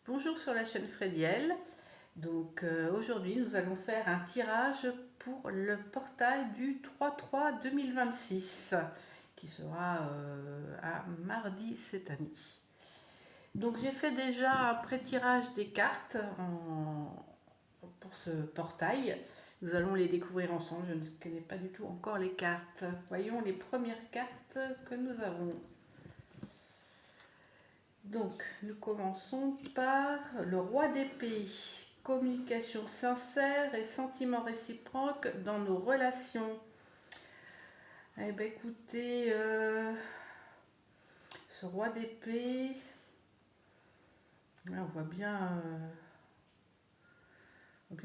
Bonjour sur la chaîne Frédiel. Donc aujourd'hui nous allons faire un tirage pour le portail du 3-3-2026 qui sera à mardi cette année. Donc j'ai fait déjà un pré-tirage des cartes pour ce portail. Nous allons les découvrir ensemble. Je ne connais pas du tout encore les cartes. Voyons les premières cartes que nous avons. Donc, nous commençons par le roi d'épée. Communication sincère et sentiments réciproques dans nos relations. Eh bien, écoutez, ce roi d'épée, on voit bien,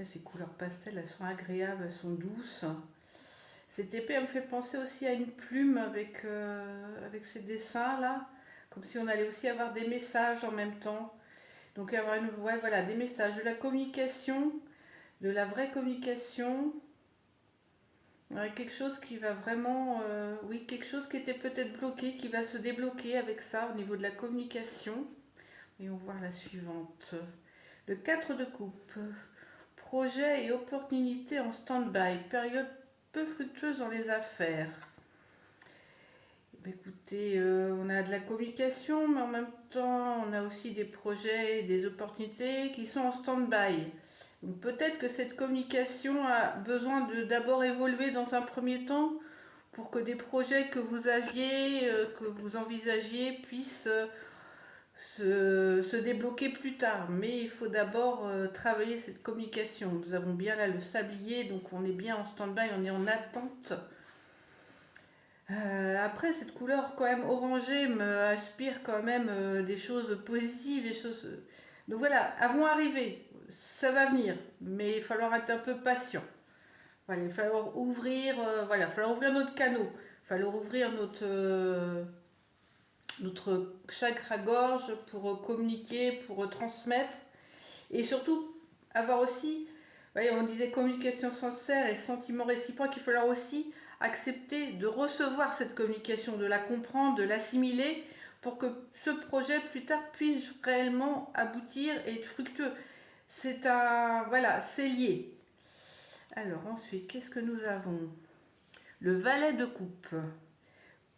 ces couleurs pastel, elles sont agréables, elles sont douces. Cette épée, elle me fait penser aussi à une plume avec ces dessins là, comme si on allait aussi avoir des messages en même temps. Donc avoir des messages, de la communication, de la vraie communication, quelque chose qui va vraiment, quelque chose qui était peut-être bloqué, qui va se débloquer avec ça au niveau de la communication. Et on va voir la suivante. Le 4 de coupe. Projet et opportunité en stand-by. Période peu fructueuse dans les affaires. Écoutez, on a de la communication, mais en même temps, on a aussi des projets, des opportunités qui sont en stand-by. Donc peut-être que cette communication a besoin de d'abord évoluer dans un premier temps pour que des projets que vous aviez, que vous envisagiez, puissent se débloquer plus tard. Mais il faut d'abord travailler cette communication. Nous avons bien là le sablier, donc on est bien en stand-by, on est en attente. Après, cette couleur quand même orangée me aspire quand même des choses positives, des choses. Donc voilà, elles vont arriver, ça va venir, mais il va falloir être un peu patient. Voilà, il va falloir ouvrir, il va falloir ouvrir notre canot, il va falloir ouvrir notre chakra-gorge pour communiquer, pour transmettre, et surtout avoir aussi, voyez, on disait communication sincère et sentiment réciproque, il va falloir aussi accepter de recevoir cette communication, de la comprendre, de l'assimiler pour que ce projet plus tard puisse réellement aboutir et être fructueux. C'est lié. Alors ensuite, qu'est-ce que nous avons? Le valet de coupe.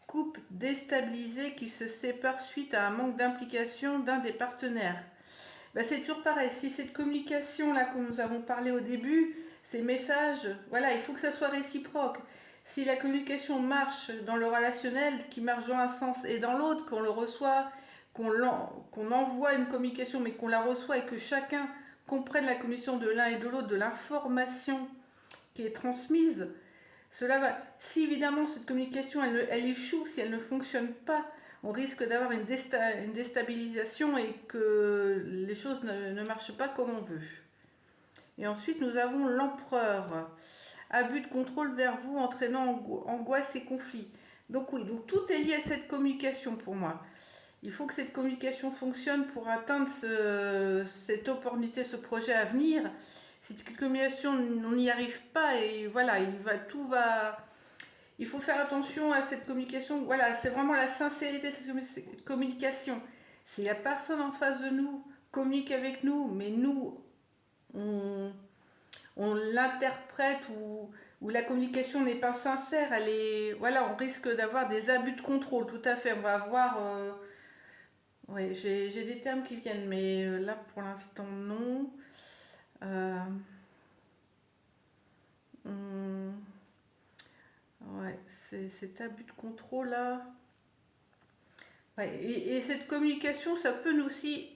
Couple déstabilisé qui se sépare suite à un manque d'implication d'un des partenaires. C'est toujours pareil. Si cette communication là que nous avons parlé au début, ces messages, il faut que ça soit réciproque. Si la communication marche dans le relationnel, qui marche dans un sens et dans l'autre, qu'on le reçoit, qu'on envoie une communication, mais qu'on la reçoit et que chacun comprenne la communication de l'un et de l'autre, de l'information qui est transmise, cela va. Si évidemment cette communication elle échoue, si elle ne fonctionne pas, on risque d'avoir une déstabilisation et que les choses ne marchent pas comme on veut. Et ensuite nous avons l'empereur. Abus de contrôle vers vous entraînant angoisse et conflit. Donc oui, donc tout est lié à cette communication pour moi. Il faut que cette communication fonctionne pour atteindre cette opportunité, ce projet à venir. Si cette communication, on n'y arrive pas et voilà, tout va. Il faut faire attention à cette communication. Voilà, c'est vraiment la sincérité de cette communication. Si la personne en face de nous communique avec nous, mais nous, on, on l'interprète ou la communication n'est pas sincère, on risque d'avoir des abus de contrôle, tout à fait. On va avoir. Ouais, j'ai des termes qui viennent, mais là pour l'instant non. Euh, hum, ouais, c'est cet abus de contrôle là. Ouais, et cette communication, ça peut nous aussi,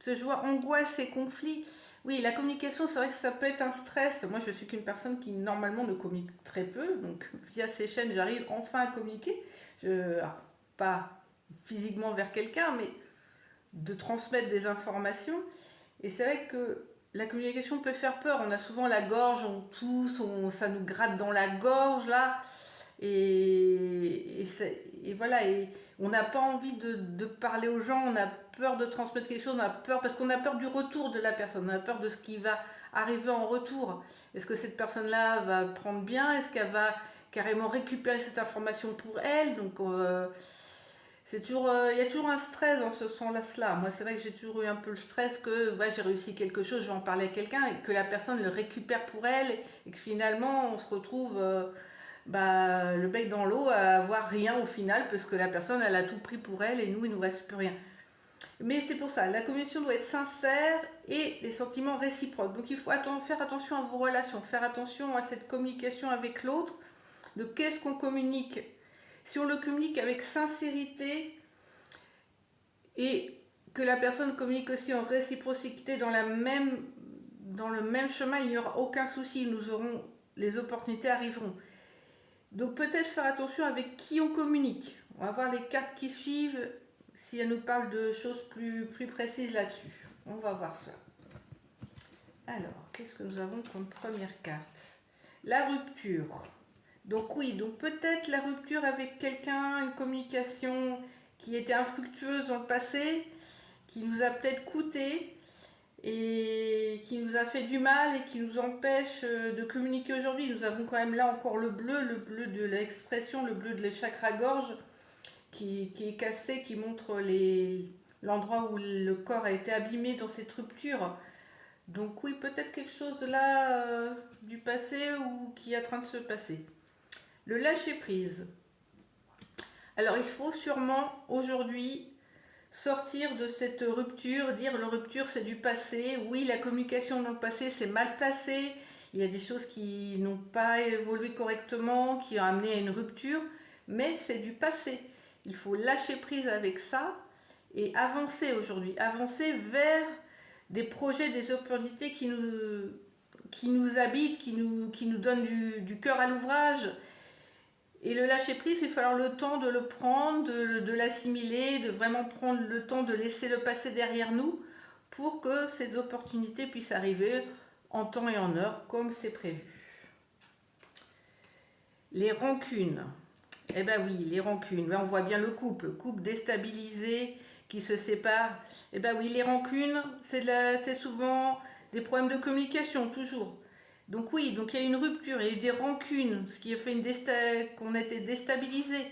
je vois angoisse et conflit. Oui, la communication, c'est vrai que ça peut être un stress. Moi, je suis qu'une personne qui normalement ne communique très peu, donc via ces chaînes, j'arrive enfin à communiquer. Alors, pas physiquement vers quelqu'un, mais de transmettre des informations. Et c'est vrai que la communication peut faire peur. On a souvent la gorge, on tousse, ça nous gratte dans la gorge là. Et voilà, et on n'a pas envie de parler aux gens, on a peur de transmettre quelque chose, on a peur parce qu'on a peur du retour de la personne, on a peur de ce qui va arriver en retour. Est-ce que cette personne-là va prendre bien? Est-ce qu'elle va carrément récupérer cette information pour elle? Donc c'est toujours, il y a toujours un stress dans ce sens-là. Moi, c'est vrai que j'ai toujours eu un peu le stress que ouais, j'ai réussi quelque chose, je vais en parler à quelqu'un et que la personne le récupère pour elle et que finalement on se retrouve bah, le bec dans l'eau à avoir rien au final parce que la personne elle a tout pris pour elle et nous il nous reste plus rien. Mais c'est pour ça, la communication doit être sincère et les sentiments réciproques. Donc il faut faire attention à vos relations, faire attention à cette communication avec l'autre, de qu'est-ce qu'on communique. Si on le communique avec sincérité et que la personne communique aussi en réciprocité dans le même chemin, il n'y aura aucun souci, les opportunités arriveront. Donc peut-être faire attention avec qui on communique. On va voir les cartes qui suivent si elles nous parlent de choses plus précises là-dessus. On va voir ça. Alors, qu'est-ce que nous avons comme première carte? La rupture. Donc oui, donc peut-être la rupture avec quelqu'un, une communication qui était infructueuse dans le passé, qui nous a peut-être coûté et qui nous a fait du mal et qui nous empêche de communiquer aujourd'hui. Nous avons quand même là encore le bleu de l'expression, le bleu de les chakras-gorge qui est cassé, qui montre l'endroit où le corps a été abîmé dans cette rupture. Donc oui, peut-être quelque chose là du passé ou qui est en train de se passer. Le lâcher-prise. Alors il faut sûrement aujourd'hui sortir de cette rupture, dire la rupture c'est du passé. Oui, la communication dans le passé c'est mal placé. Il y a des choses qui n'ont pas évolué correctement, qui ont amené à une rupture, mais c'est du passé. Il faut lâcher prise avec ça et avancer aujourd'hui, avancer vers des projets, des opportunités qui nous habitent, qui nous donnent du cœur à l'ouvrage. Et le lâcher prise, il va falloir le temps de le prendre, de l'assimiler, de vraiment prendre le temps de laisser le passé derrière nous pour que ces opportunités puissent arriver en temps et en heure comme c'est prévu. Les rancunes. Eh ben oui, les rancunes. Là, on voit bien le couple déstabilisé qui se sépare. Eh ben oui, les rancunes, c'est souvent des problèmes de communication, toujours. Donc oui, donc il y a une rupture, il y a eu des rancunes, ce qui a fait qu'on était déstabilisé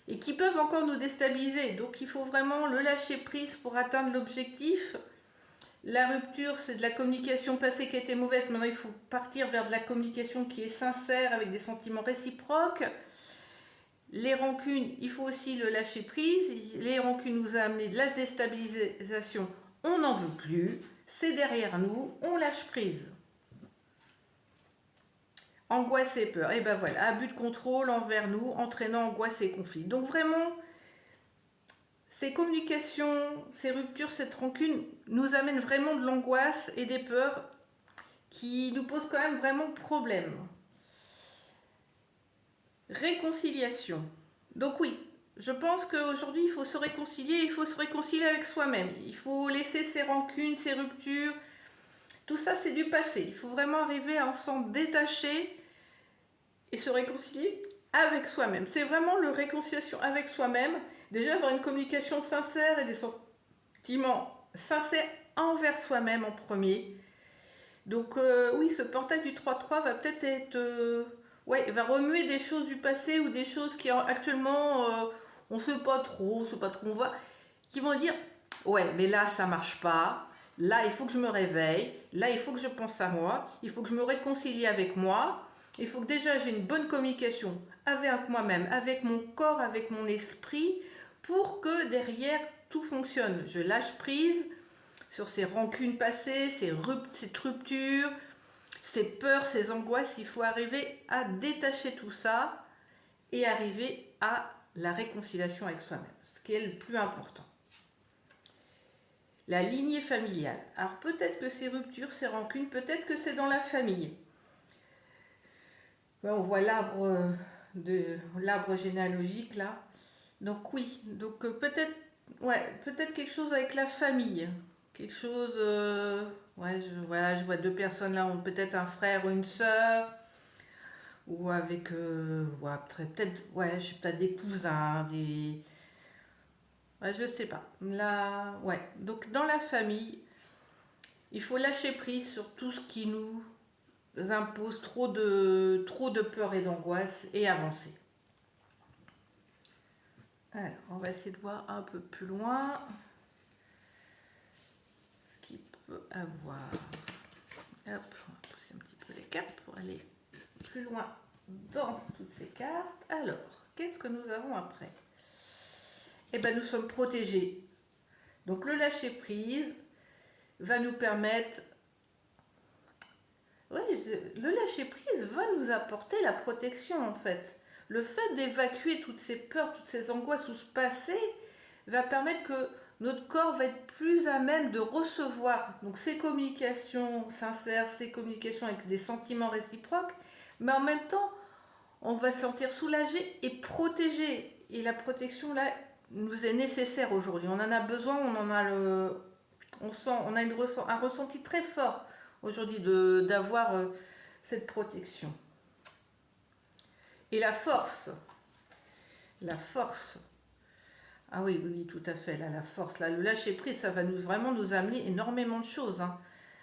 et qui peuvent encore nous déstabiliser. Donc il faut vraiment le lâcher prise pour atteindre l'objectif. La rupture, c'est de la communication passée qui était mauvaise. Maintenant, il faut partir vers de la communication qui est sincère, avec des sentiments réciproques. Les rancunes, il faut aussi le lâcher prise. Les rancunes nous ont amené de la déstabilisation. On n'en veut plus. C'est derrière nous. On lâche prise. Angoisse et peur. Et ben voilà, abus de contrôle envers nous, entraînant angoisse et conflit. Donc vraiment, ces communications, ces ruptures, cette rancune nous amènent vraiment de l'angoisse et des peurs qui nous posent quand même vraiment problème. Réconciliation. Donc oui, je pense qu'aujourd'hui, il faut se réconcilier avec soi-même. Il faut laisser ses rancunes, ses ruptures. Tout ça, c'est du passé. Il faut vraiment arriver à s'en détacher et se réconcilier avec soi-même. C'est vraiment le réconciliation avec soi-même. Déjà, avoir une communication sincère et des sentiments sincères envers soi-même en premier. Donc oui, ce portail du 3-3 va peut-être ouais, va remuer des choses du passé ou des choses qui actuellement on sait pas trop où on va, qui vont dire ouais, mais là ça marche pas. Là, il faut que je me réveille. Là, il faut que je pense à moi. Il faut que je me réconcilie avec moi. Il faut que déjà j'ai une bonne communication avec moi-même, avec mon corps, avec mon esprit, pour que derrière tout fonctionne. Je lâche prise sur ces rancunes passées, cette rupture, ces peurs, ces angoisses. Il faut arriver à détacher tout ça et arriver à la réconciliation avec soi-même, ce qui est le plus important. La lignée familiale. Alors peut-être que ces ruptures, ces rancunes, peut-être que c'est dans la famille. On voit l'arbre généalogique là. Donc oui, donc peut-être quelque chose avec la famille. Quelque chose, je vois deux personnes là, peut-être un frère ou une sœur, ou avec, peut-être des cousins, je sais pas. Là, ouais. Donc dans la famille, il faut lâcher prise sur tout ce qui nous impose trop de peur et d'angoisse et avancer. Alors, on va essayer de voir un peu plus loin ce qu'il peut avoir. Hop, on va pousser un petit peu les cartes pour aller plus loin dans toutes ces cartes. Alors, qu'est-ce que nous avons après? Eh bien, nous sommes protégés. Donc, le lâcher-prise va nous permettre... Oui, le lâcher-prise va nous apporter la protection, en fait. Le fait d'évacuer toutes ces peurs, toutes ces angoisses ou ce passé va permettre que notre corps va être plus à même de recevoir donc ces communications sincères, ces communications avec des sentiments réciproques, mais en même temps, on va se sentir soulagé et protégé. Et la protection, là, nous est nécessaire aujourd'hui. On en a besoin, on a un ressenti très fort aujourd'hui d'avoir cette protection. Et la force. Ah oui, oui, tout à fait. Là, la force, là, le lâcher prise, ça va vraiment nous amener énormément de choses. Hein.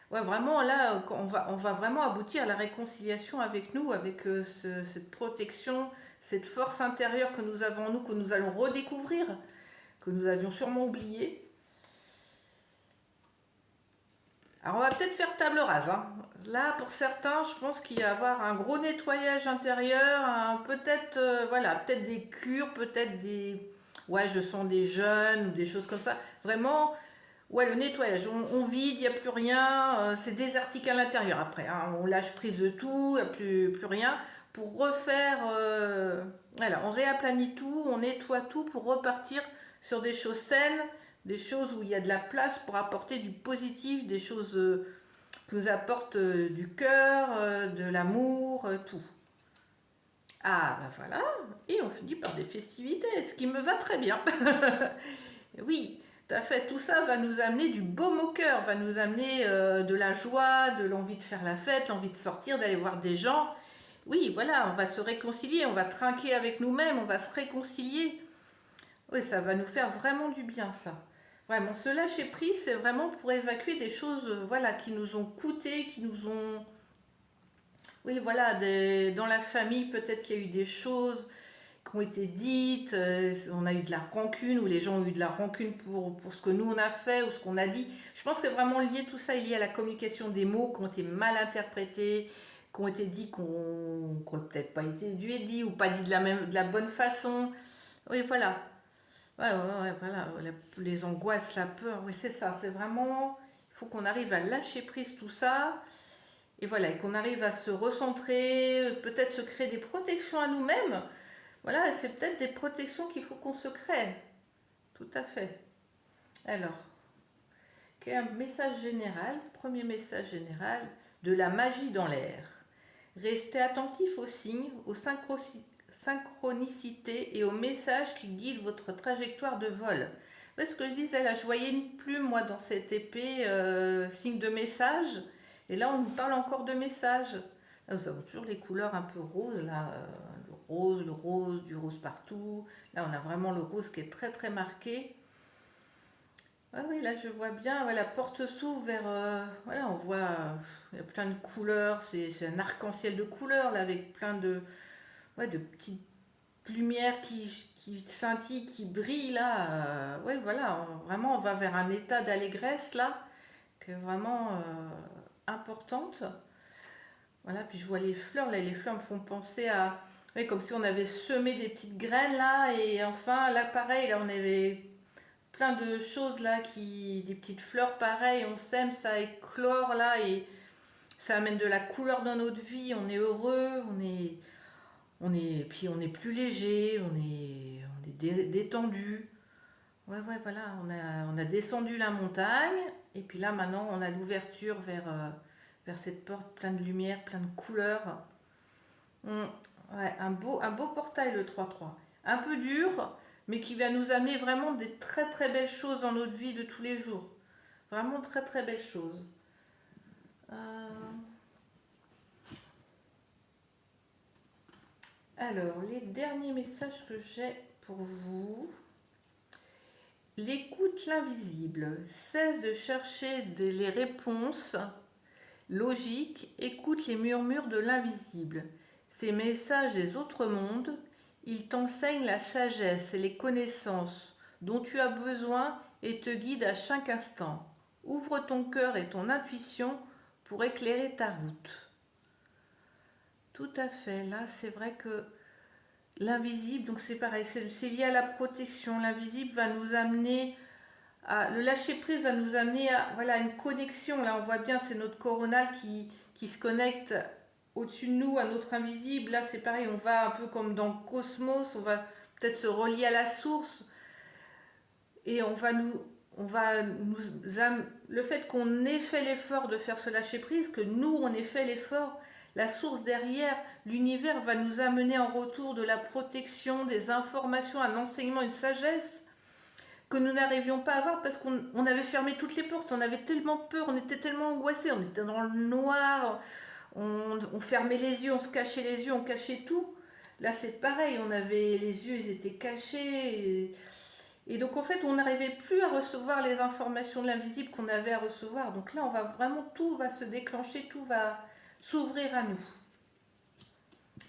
Ouais, vraiment, là, on va vraiment aboutir à la réconciliation avec nous, avec cette protection, cette force intérieure que nous avons en nous, que nous allons redécouvrir, que nous avions sûrement oublié. Alors, on va peut-être faire table rase. Hein. Là, pour certains, je pense qu'il va y avoir un gros nettoyage intérieur, peut-être voilà, peut-être des cures, peut-être des... Ouais, je sens des jeûnes ou des choses comme ça. Vraiment, ouais, le nettoyage, on vide, il n'y a plus rien, c'est désertique à l'intérieur après. Hein, on lâche prise de tout, il n'y a plus rien. Pour refaire, voilà, on réaplanit tout, on nettoie tout pour repartir sur des choses saines, des choses où il y a de la place pour apporter du positif, des choses qui nous apportent du cœur, de l'amour, tout. Ah, ben voilà, et on finit par des festivités, ce qui me va très bien. Oui, tout à fait, tout ça va nous amener du baume au cœur, va nous amener de la joie, de l'envie de faire la fête, l'envie de sortir, d'aller voir des gens. Oui, voilà, on va se réconcilier, on va trinquer avec nous-mêmes, on va se réconcilier. Oui, ça va nous faire vraiment du bien, ça. Vraiment, se lâcher prise, c'est vraiment pour évacuer des choses voilà, qui nous ont coûté, qui nous ont... Oui, voilà, dans la famille, peut-être qu'il y a eu des choses qui ont été dites, on a eu de la rancune, ou les gens ont eu de la rancune pour ce que nous on a fait, ou ce qu'on a dit. Je pense que vraiment lié, tout ça est lié à la communication des mots qui ont été mal interprétés, qui ont été dits, qui n'ont peut-être pas été dit, ou pas dit de la bonne façon. Oui, voilà. Ouais, voilà, les angoisses, la peur, oui, c'est ça, c'est vraiment, il faut qu'on arrive à lâcher prise tout ça, et voilà, et qu'on arrive à se recentrer, peut-être se créer des protections à nous-mêmes, voilà, c'est peut-être des protections qu'il faut qu'on se crée, tout à fait. Alors, quel est un message général, premier message général, de la magie dans l'air. Restez attentif aux signes, aux synchronicités et aux messages qui guident votre trajectoire de vol. Ouais, ce que je disais là, je voyais une plume moi dans cette épée, signe de message, et là on nous parle encore de message. Là, nous avons toujours les couleurs un peu roses, là, le rose, du rose partout. Là on a vraiment le rose qui est très très marqué. Ah oui, là je vois bien, ouais, la porte s'ouvre vers... voilà, on voit, il y a plein de couleurs, c'est un arc-en-ciel de couleurs, là, avec plein de petites lumières qui scintillent, qui brillent, là. Ouais, voilà, vraiment, on va vers un état d'allégresse, là, qui est vraiment importante. Voilà, puis je vois les fleurs, là, les fleurs me font penser à... Ouais, comme si on avait semé des petites graines, là, et enfin, là, pareil, là, on avait plein de choses là des petites fleurs pareilles, on sème, ça éclore là et ça amène de la couleur dans notre vie, on est heureux, puis on est plus léger, on est détendu. Ouais, ouais, voilà, on a descendu la montagne et puis là maintenant on a l'ouverture vers cette porte plein de lumière, plein de couleurs. Hum, ouais, un beau portail le 3-3. Un peu dur, mais qui va nous amener vraiment des très très belles choses dans notre vie de tous les jours. Vraiment très très belles choses. Euh, Alors, les derniers messages que j'ai pour vous. L'écoute l'invisible. Cesse de chercher les réponses logiques. Écoute les murmures de l'invisible. Ces messages des autres mondes. Il t'enseigne la sagesse et les connaissances dont tu as besoin et te guide à chaque instant. Ouvre ton cœur et ton intuition pour éclairer ta route. Tout à fait, là c'est vrai que l'invisible, donc c'est pareil, c'est lié à la protection. L'invisible va nous amener le lâcher prise va nous amener à voilà, une connexion. Là, on voit bien, c'est notre coronal qui se connecte au-dessus de nous, à notre invisible. Là, c'est pareil, on va un peu comme dans le cosmos, on va peut-être se relier à la source et le fait qu'on ait fait l'effort de faire ce lâcher prise, que nous, on ait fait l'effort, la source derrière, l'univers va nous amener en retour de la protection, des informations, un enseignement, une sagesse que nous n'arrivions pas à voir parce qu'on avait fermé toutes les portes, on avait tellement peur, on était tellement angoissés, on était dans le noir, on fermait les yeux, on se cachait les yeux, on cachait tout. Là c'est pareil, on avait les yeux, ils étaient cachés. Et donc en fait on n'arrivait plus à recevoir les informations de l'invisible qu'on avait à recevoir. Donc là on va vraiment, tout va se déclencher, tout va s'ouvrir à nous.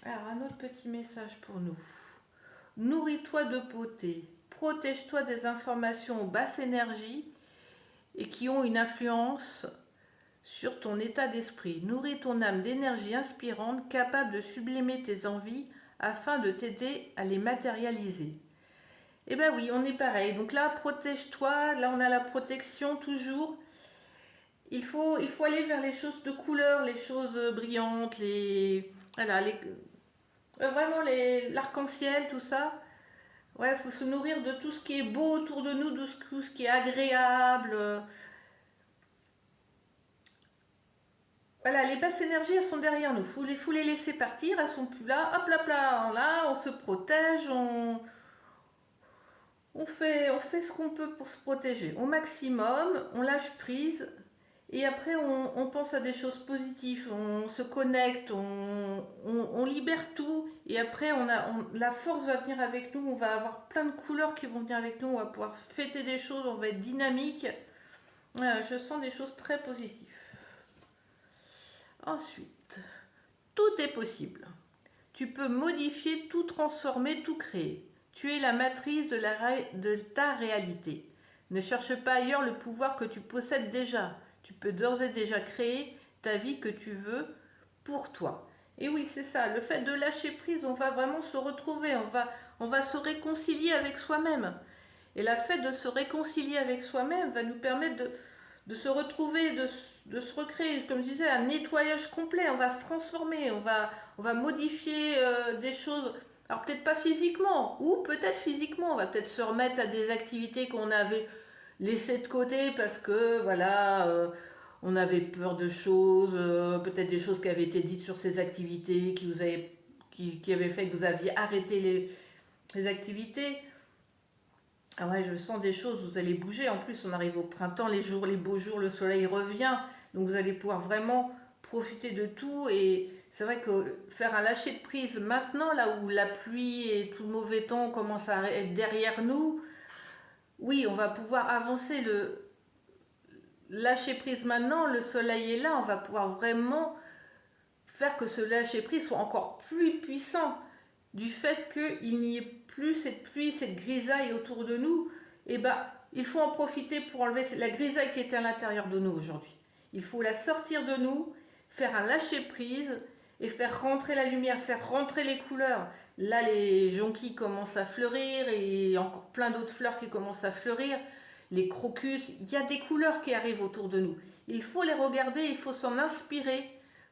Alors un autre petit message pour nous. Nourris-toi de beauté. Protège-toi des informations basse énergie et qui ont une influence sur ton état d'esprit. Nourris ton âme d'énergie inspirante capable de sublimer tes envies afin de t'aider à les matérialiser. Eh bien oui, on est pareil. Donc là, protège-toi. Là, on a la protection toujours. Il faut aller vers les choses de couleur, les choses brillantes, voilà, vraiment l'arc-en-ciel, tout ça. Ouais, il faut se nourrir de tout ce qui est beau autour de nous, de tout ce qui est agréable. Voilà, les basses énergies, elles sont derrière nous. Faut les laisser partir, elles sont plus là. Hop là, on se protège, on fait ce qu'on peut pour se protéger. Au maximum, on lâche prise. Et après, on pense à des choses positives, on se connecte, on libère tout. Et après, la force va venir avec nous, on va avoir plein de couleurs qui vont venir avec nous, on va pouvoir fêter des choses, on va être dynamique. Voilà, je sens des choses très positives. Ensuite, tout est possible. Tu peux modifier, tout transformer, tout créer. Tu es la matrice de ta réalité. Ne cherche pas ailleurs le pouvoir que tu possèdes déjà. Tu peux d'ores et déjà créer ta vie que tu veux pour toi. Et oui, c'est ça, le fait de lâcher prise, on va vraiment se retrouver, on va se réconcilier avec soi-même. Et le fait de se réconcilier avec soi-même va nous permettre de se retrouver, de se recréer, comme je disais, un nettoyage complet. On va se transformer, on va modifier des choses. Alors peut-être pas physiquement, ou peut-être physiquement, on va peut-être se remettre à des activités qu'on avait laissées de côté parce que voilà, on avait peur de choses, peut-être des choses qui avaient été dites sur ces activités, qui avaient fait que vous aviez arrêté les activités. Ah ouais, je sens des choses, vous allez bouger. En plus, on arrive au printemps, les beaux jours, le soleil revient. Donc vous allez pouvoir vraiment profiter de tout. Et c'est vrai que faire un lâcher de prise maintenant, là où la pluie et tout le mauvais temps commencent à être derrière nous, oui, on va pouvoir avancer. Le lâcher prise maintenant, le soleil est là, on va pouvoir vraiment faire que ce lâcher prise soit encore plus puissant. Du fait qu'il n'y ait plus cette pluie, cette grisaille autour de nous, eh ben, il faut en profiter pour enlever la grisaille qui était à l'intérieur de nous aujourd'hui. Il faut la sortir de nous, faire un lâcher prise et faire rentrer la lumière, faire rentrer les couleurs. Là, les jonquilles commencent à fleurir et encore plein d'autres fleurs qui commencent à fleurir. Les crocus, il y a des couleurs qui arrivent autour de nous. Il faut les regarder, il faut s'en inspirer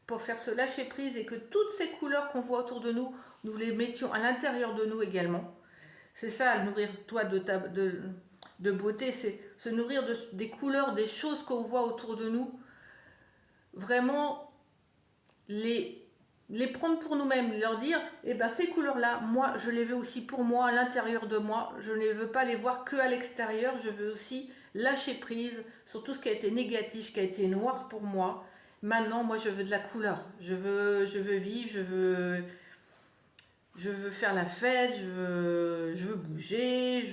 pour faire ce lâcher prise et que toutes ces couleurs qu'on voit autour de nous, nous les mettions à l'intérieur de nous également. C'est ça, nourrir-toi de beauté, c'est se nourrir des couleurs, des choses qu'on voit autour de nous. Vraiment les prendre pour nous-mêmes, leur dire, eh ben ces couleurs-là, moi, je les veux aussi pour moi, à l'intérieur de moi. Je ne veux pas les voir que à l'extérieur, je veux aussi lâcher prise sur tout ce qui a été négatif, qui a été noir pour moi. Maintenant, moi, je veux de la couleur. Je veux vivre, je veux faire la fête, je veux bouger,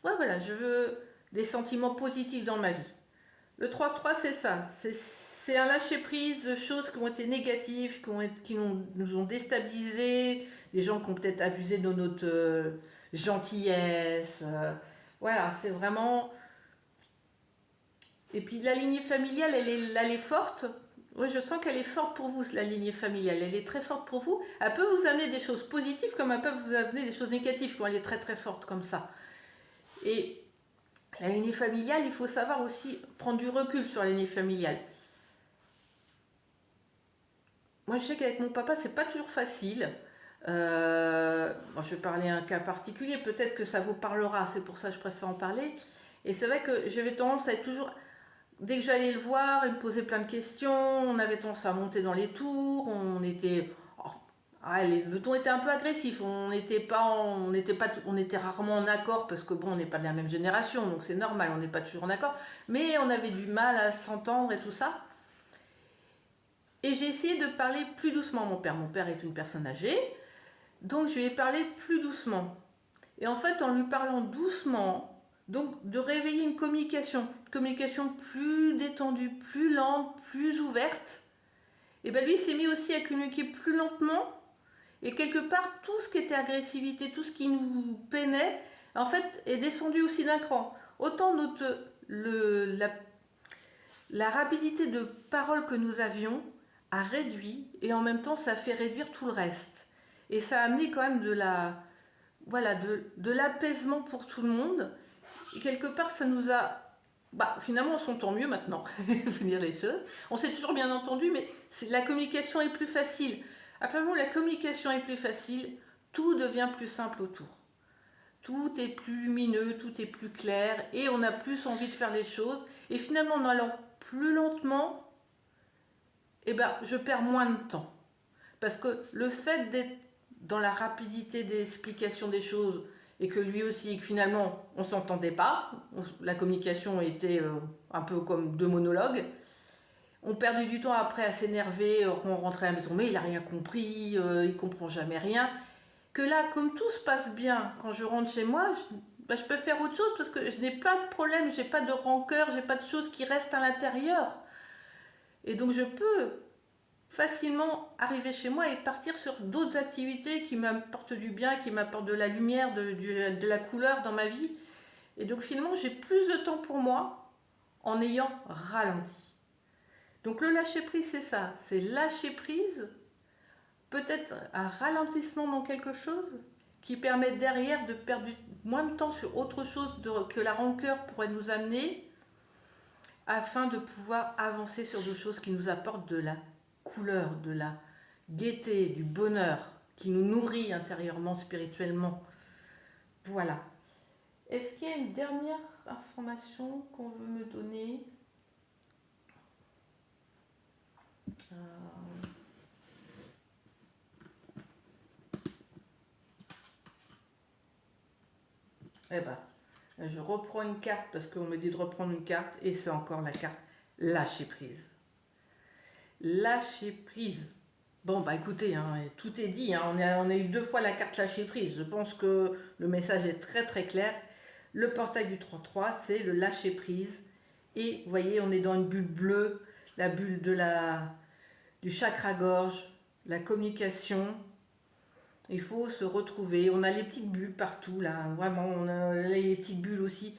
ouais, voilà, je veux des sentiments positifs dans ma vie. Le 3-3, c'est ça. C'est un lâcher-prise de choses qui ont été négatives, nous ont déstabilisés, des gens qui ont peut-être abusé de notre gentillesse. Voilà, c'est vraiment... Et puis la lignée familiale, elle est forte. Oui, je sens qu'elle est forte pour vous, la lignée familiale. Elle est très forte pour vous. Elle peut vous amener des choses positives comme elle peut vous amener des choses négatives quand elle est très très forte comme ça. Et la lignée familiale, il faut savoir aussi prendre du recul sur la lignée familiale. Moi, je sais qu'avec mon papa, c'est pas toujours facile. Moi, je vais parler un cas particulier. Peut-être que ça vous parlera. C'est pour ça que je préfère en parler. Et c'est vrai que j'avais tendance à être toujours... Dès que j'allais le voir, il me posait plein de questions. On avait tendance à monter dans les tours. On était... oh, le ton était un peu agressif. On était rarement en accord parce que bon, on n'est pas de la même génération. Donc c'est normal, on n'est pas toujours en accord. Mais on avait du mal à s'entendre et tout ça. Et j'ai essayé de parler plus doucement à mon père. Mon père est une personne âgée, donc je lui ai parlé plus doucement. Et en fait, en lui parlant doucement, donc de réveiller une communication plus détendue, plus lente, plus ouverte, et bien lui s'est mis aussi à communiquer plus lentement. Et quelque part, tout ce qui était agressivité, tout ce qui nous peinait, en fait, est descendu aussi d'un cran. Autant la rapidité de parole que nous avions a réduit et en même temps ça fait réduire tout le reste. Et ça a amené quand même de l'apaisement pour tout le monde. Et quelque part ça nous a... finalement on s'entend mieux maintenant, faut dire les choses. On s'est toujours bien entendu, mais la communication est plus facile. À partir du moment où la communication est plus facile, tout devient plus simple autour. Tout est plus lumineux, tout est plus clair et on a plus envie de faire les choses. Et finalement, en allant plus lentement, je perds moins de temps. Parce que le fait d'être dans la rapidité d'explication des choses et que lui aussi, et que finalement, on ne s'entendait pas, la communication était un peu comme deux monologues, on perdait du temps après à s'énerver quand on rentrait à la maison, mais il n'a rien compris, il ne comprend jamais rien. Que là, comme tout se passe bien, quand je rentre chez moi, je peux faire autre chose parce que je n'ai pas de problème, je n'ai pas de rancœur, je n'ai pas de choses qui restent à l'intérieur. Et donc je peux facilement arriver chez moi et partir sur d'autres activités qui m'apportent du bien, qui m'apportent de la lumière, de la couleur dans ma vie. Et donc finalement, j'ai plus de temps pour moi en ayant ralenti. Donc le lâcher prise, c'est ça, c'est lâcher prise, peut-être un ralentissement dans quelque chose qui permet derrière de perdre moins de temps sur autre chose que la rancœur pourrait nous amener, afin de pouvoir avancer sur des choses qui nous apportent de la couleur, de la gaieté, du bonheur, qui nous nourrit intérieurement, spirituellement. Voilà. Est-ce qu'il y a une dernière information qu'on veut me donner? Eh ben, je reprends une carte parce qu'on me dit de reprendre une carte et c'est encore la carte lâcher prise. Lâcher prise. Bon, écoutez, hein, tout est dit. Hein, on a eu 2 fois la carte lâcher prise. Je pense que le message est très très clair. Le portail du 3-3, c'est le lâcher prise. Et vous voyez, on est dans une bulle bleue, la bulle du chakra-gorge, la communication. Il faut se retrouver. On a les petites bulles partout, là. Vraiment, on a les petites bulles aussi.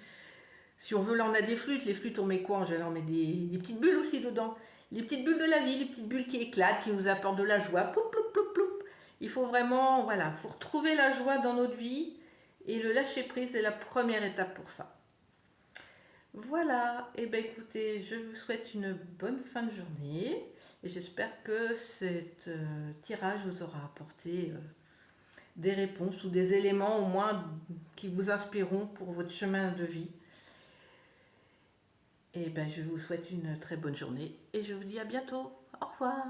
Si on veut, là, on a des flûtes. Les flûtes, on met quoi en général? On met des petites bulles aussi dedans. Les petites bulles de la vie, les petites bulles qui éclatent, qui nous apportent de la joie. Ploup, ploup, ploup, ploup. Il faut vraiment, voilà, faut retrouver la joie dans notre vie. Et le lâcher prise est la première étape pour ça. Voilà, et écoutez, je vous souhaite une bonne fin de journée. Et j'espère que cet tirage vous aura apporté des réponses ou des éléments au moins qui vous inspireront pour votre chemin de vie. Et je vous souhaite une très bonne journée et je vous dis à bientôt. Au revoir.